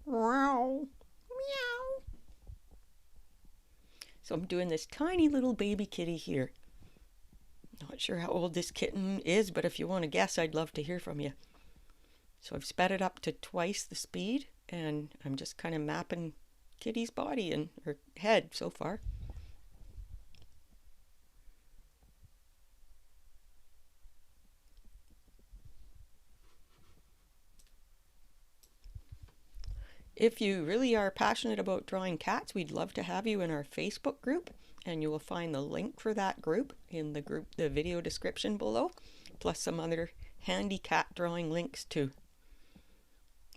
Meow. Meow. So I'm doing this tiny little baby kitty here. Not sure how old this kitten is, but if you want to guess, I'd love to hear from you. So I've sped it up to twice the speed, and I'm just kind of mapping Kitty's body and her head so far. If you really are passionate about drawing cats, we'd love to have you in our Facebook group, and you will find the link for that group in the video description below, plus some other handy cat drawing links too.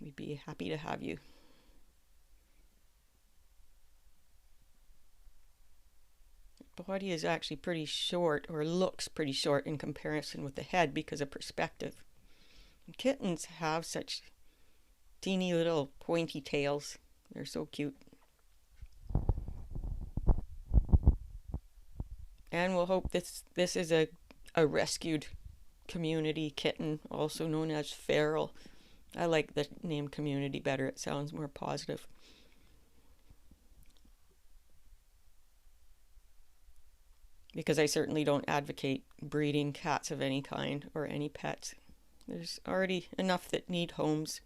We'd be happy to have you. The body is actually pretty short, or looks pretty short in comparison with the head because of perspective. And kittens have such teeny little pointy tails. They're so cute. And we'll hope this is a rescued community kitten, also known as feral. I like the name community better. It sounds more positive. Because I certainly don't advocate breeding cats of any kind or any pets. There's already enough that need homes.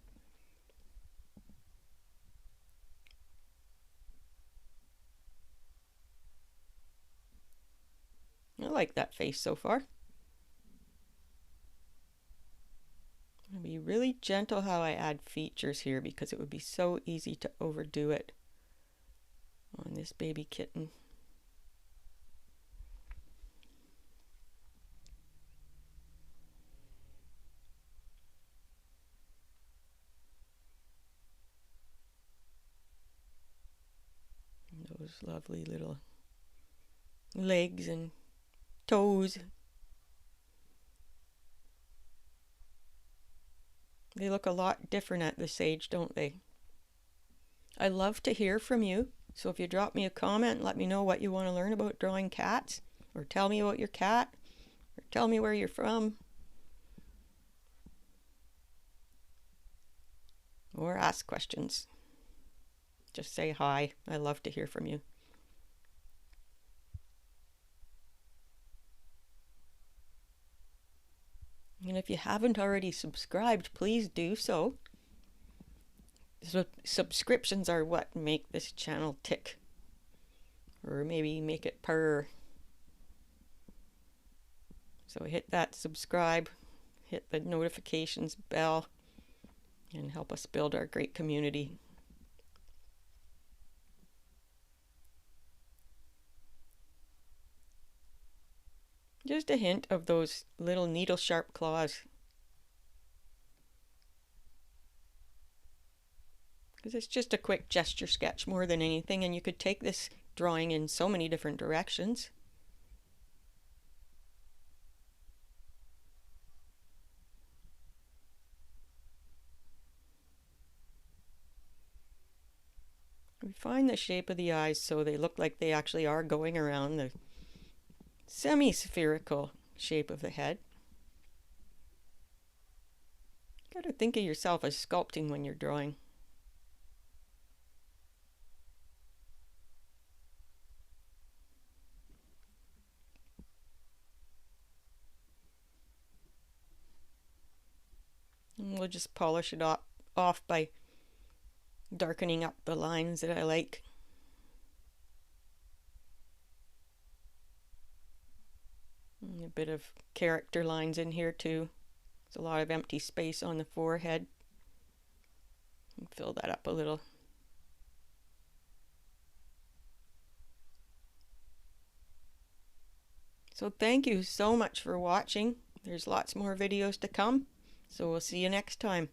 I like that face so far. I'm going to be really gentle how I add features here because it would be so easy to overdo it on this baby kitten. And those lovely little legs and toes. They look a lot different at this age, don't they? I love to hear from you, so if you drop me a comment and let me know what you want to learn about drawing cats, or tell me about your cat, or tell me where you're from, or ask questions. Just say hi. I love to hear from you. And if you haven't already subscribed, please do so. Subscriptions are what make this channel tick, or maybe make it purr. So hit that subscribe, hit the notifications bell, and help us build our great community. Just a hint of those little needle sharp claws. Because it's just a quick gesture sketch more than anything, and you could take this drawing in so many different directions. Refine the shape of the eyes so they look like they actually are going around the semi-spherical shape of the head. You gotta think of yourself as sculpting when you're drawing. And we'll just polish it off by darkening up the lines that I like. And a bit of character lines in here too. There's a lot of empty space on the forehead. Fill that up a little. So thank you so much for watching. There's lots more videos to come, so we'll see you next time.